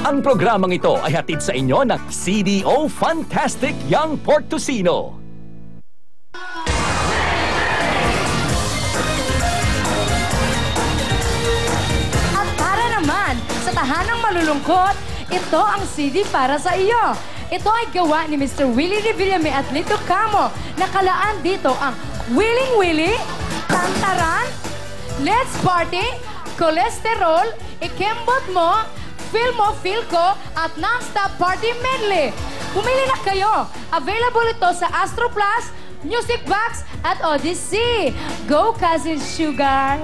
Ang programang ito ay hatid sa inyo ng CDO Fantastic Young Pork Tocino. At para naman sa tahanang malulungkot, ito ang CD para sa iyo. Ito ay gawa ni Mr. Willie Revillame at Lito Camo. Nakalaan dito ang Willing Willie, Tantaran, Let's Party, Cholesterol, Ikembot Mo, Feel Mo Feel Ko, at Non-Stop Party Medley. Pumili na kayo. Available ito sa Astro Plus, Music Box, at Odyssey. Go, Cousin Sugar!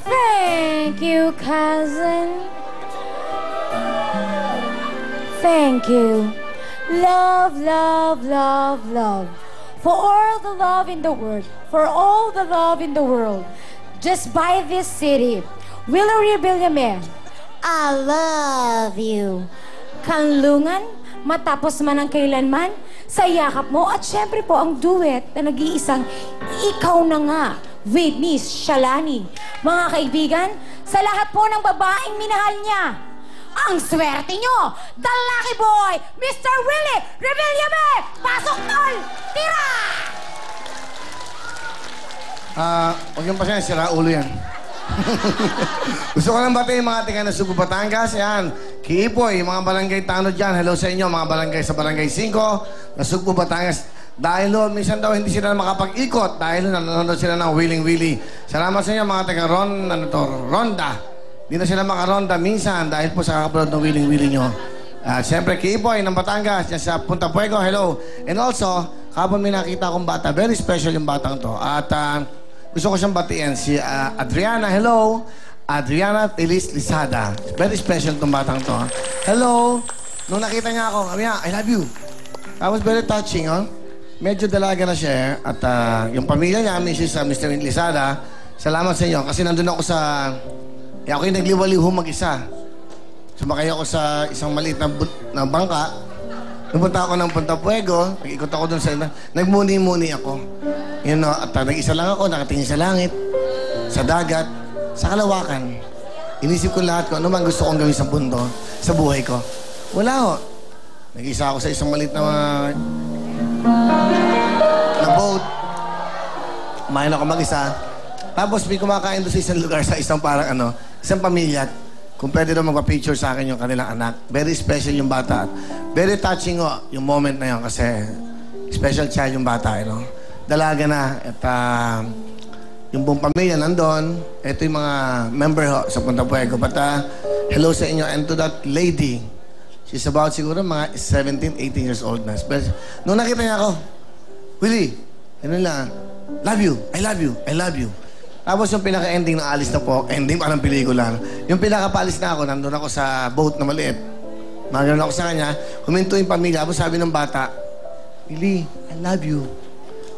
Thank you, cousin. Thank you. Love, love, love, love. For all the love in the world. For all the love in the world. Just buy this CD. Willie Revillame, I love you. Kanlungan, matapos man ang kailanman, sa yakap mo, at syempre po ang duet na nag-iisang Ikaw Na Nga with Miss Shalani. Mga kaibigan, sa lahat po ng babaeng minahal niya, ang swerte nyo, the lucky boy, Mr. Willie Revillame! Pasok, tol! Tira! Huwag yung pasensya, sira ulo yan. Gusto ko lang batiin mga tika na Subo, Batangas. Yan, Kiipoy, mga barangay tanod dyan. Hello sa inyo, mga barangay sa Barangay 5, na Subo, Batangas. Dahil minsan daw hindi sila makapag-ikot dahil nanonood sila ng Willing Willie. Salamat sa inyo mga taga Ronda. Hindi na sila makaronda minsan dahil po sa kakapanood ng Willing Willie nyo. Siyempre, Kiipoy ng Batangas, yan sa Punta Puego, hello. And also, kapag may nakita akong bata, very special yung batang to. At gusto ko siyang batiin, si Adriana, hello. Adriana Telis Lisada. Very special itong batang to. Hello. Nung nakita niya ako, sabi niya, I love you. That was very touching, oh. Medyo dalaga na siya. At yung pamilya niya, Mr. Lisada, salamat sa inyo. Kasi nandun ako sa... ako yung nagliwaliho mag-isa. Sumakay ako sa isang maliit na bangka. Pumunta ako ng Punta Puego. Nag-ikot ako dun sa... Nagmuni-muni ako. You know, at nag-isa lang ako, nakatingin sa langit, sa dagat, sa kalawakan. Inisip ko lahat ko, ano man gusto kong gawin sa mundo, sa buhay ko. Wala ho. Nag-isa ako sa isang maliit na boat. Kumain ako mag-isa. Tapos may kumakain doon sa isang lugar, sa isang parang isang pamilya. Kung pwede daw magpa-picture sa akin yung kanilang anak. Very special yung bata. Very touching yung moment na yun kasi special child yung bata, Dalaga na. At yung buong pamilya nandun. Ito yung mga member sa Punta Puego. But hello sa inyo. And to that lady, she's about siguro mga 17, 18 years old na. Nung nakita niya ako, Willie, love you, I love you, I love you. Tapos yung pinaka-ending na alis na po, ending parang pelikula. Yung pinaka-paalis na ako, nandun ako sa boat na maliit. Magano'n ako sa kanya, huminto yung pamilya. Tapos sabi ng bata, Willie, I love you.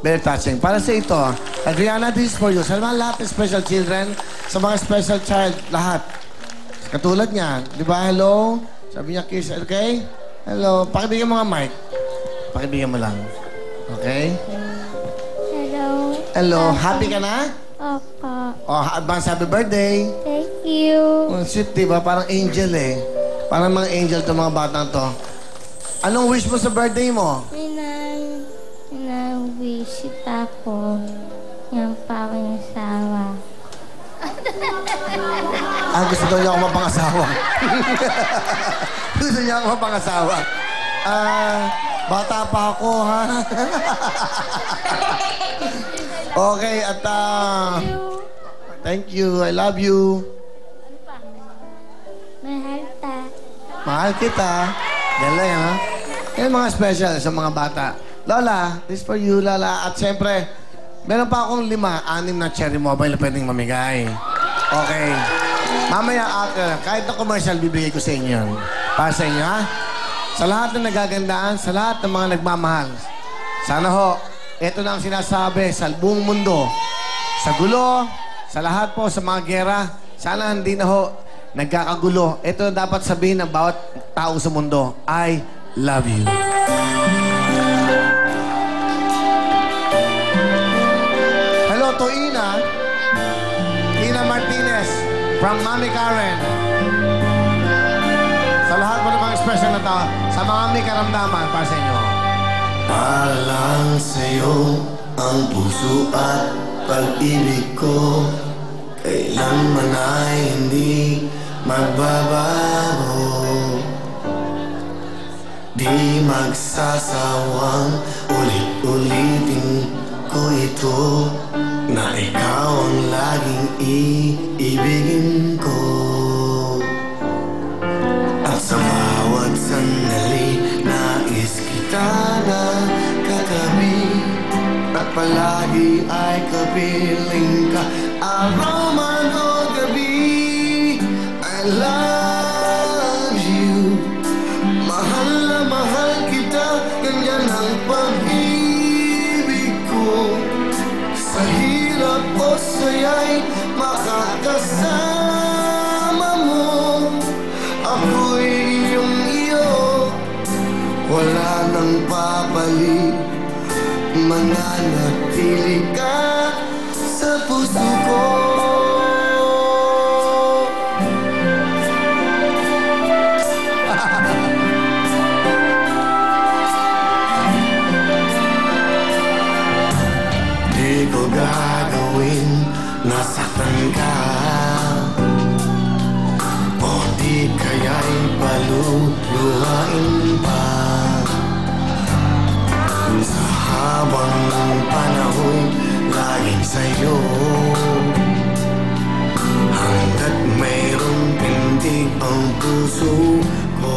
Very touching. Para sa ito, Adriana, this is for you. Sa mga lahat ng special children, sa mga special child, lahat. Katulad niya, di ba? Hello? Sabi niya, kiss, okay? Hello. Pakibigyan mo nga mic. Pakibigyan mo lang. Okay? Hello. Hello. Happy ka na? Opo. Oh, advance happy birthday. Thank you. Oh, sweet, diba? Parang angel eh. Parang mga angel itong mga batang to. Anong wish mo sa birthday mo? Wish ako yung pangasawa. Gusto daw niya ako mapangasawa. Gusto niya ako mapangasawa. Bata pa ako, ha? Okay, at thank you. I love you. Mahal ta. Mahal kita. Galing, ha? Yan mga special sa mga bata. Lola, this for you, Lola. At siyempre, meron pa akong 6 na cherry mobile na pwedeng mamigay. Okay. Mamaya after, kahit na commercial, bibigay ko sa inyo yan. Para sa inyo, ha? Sa lahat ng nagagandaan, sa lahat ng mga nagmamahal. Sana ho, ito na ang sinasabi sa buong mundo. Sa gulo, sa lahat po, sa mga gera, sana hindi na ho nagkakagulo. Ito dapat sabihin ng bawat tao sa mundo. I love you. Hello to Ina. Ina Martinez from Mami Karen. Sa lahat sa mga may karamdaman para sa inyo. Para lang sa'yo ang puso at pag-ibig ko, kailanman ay hindi magbabago. Di magsasawang ulit-ulitin ko ito, na ikaw ang laging iibigin ko. At sa bawat sandali, nais kita na katabi, at palagi ay kapiling ka, araw man o gabi. I love you, mahal na mahal kita, ganyan ang pag-ibig ko. Sa hirap o saya'y makakasama mo, ako'y iyong iyo, wala nang papalit, mananatili ka sa puso ko. Di ko gagawin nasaktan ka, o di kaya'y paluluhain pa. Sa habang ng panahon, laging sa'yo, hanggat mayroong pintig ang puso ko.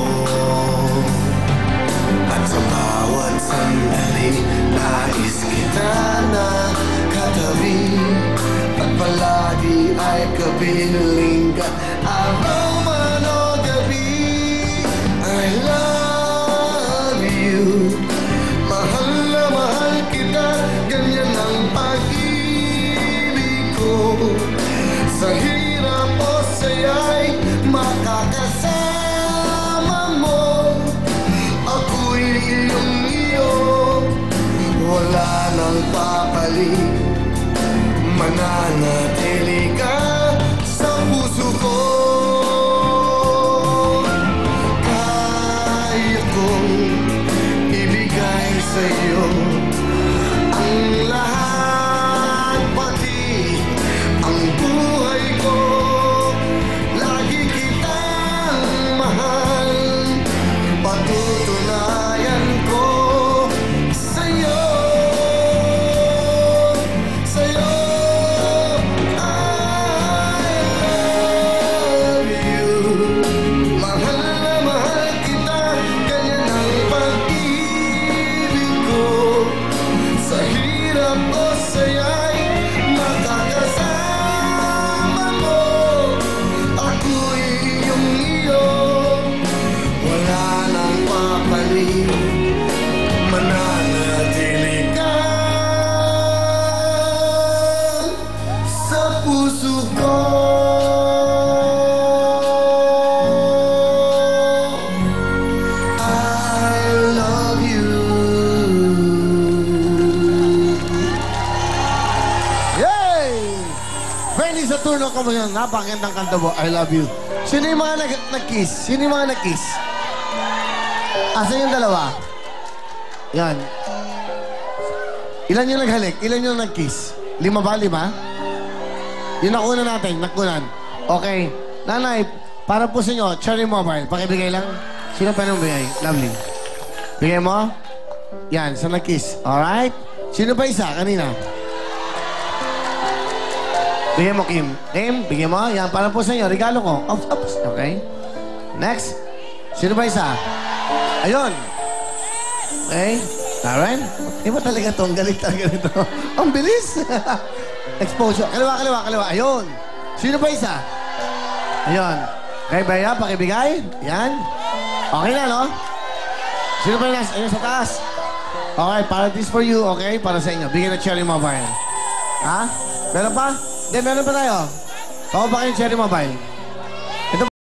At sa bawat sandali, nais kita na katabi, at palagi ay kapiling ka, araw man o gabi. I love you, mahal na mahal kita, ganyan ang pag-ibig ko. Sa hirap o saya'y makakasama mo, ako'y iyong iyo, wala nang papalit, mananatili ka sa puso ko. Kaya kong ibigay sa'yo ang lahat, pati ang buhay ko. Lagi kitang mahal, patutunayan ko sa'yo. Sa'yo, I love you, mahal na mahal kita, ganyan ang pag-ibig ko. Sa hirap o saya'y makakasama mo, ako'y iyong iyo, wala nang papalit, mananatili ka sa puso ko. I love you. Yay! Benny Saturno, kamusta? Napakagandang kanta mo. I love you. Sino yung mga nag-kiss? Sino yung mga nag-kiss? Asan yung dalawa? Yan. Ilan yung naghalik? Ilan yung nag-kiss? 5 ba? 5? Yung nakunan natin. Nakunan. Okay. Nanay, para po sa inyo, Cherry Mobile. Pakibigay lang. Sino pa nang bigay? Lovely. Bigay mo? Yan, sa nag-kiss. Alright? Sino pa isa? Kanina. Bigay mo, Kim. Kim, bigay mo. Yan, para po sa inyo. Regalo ko. Oops. Okay. Next. Sino pa isa? Ayun. Okay. Karen? Iba talaga to. Ang galing talaga nito. Ang bilis. Exposure. Kaliwa. Ayun. Sino pa isa? Ayun. Okay, Bea, pakibigay. Yan. Okay na, no? Sino pa yung last? Ayun, sa taas. Okay, para this for you, okay? Para sa inyo. Bigyan na Cherry Mobile. Ha? Meron pa? Hindi, meron pa tayo. Pako pa kayo Cherry Mobile.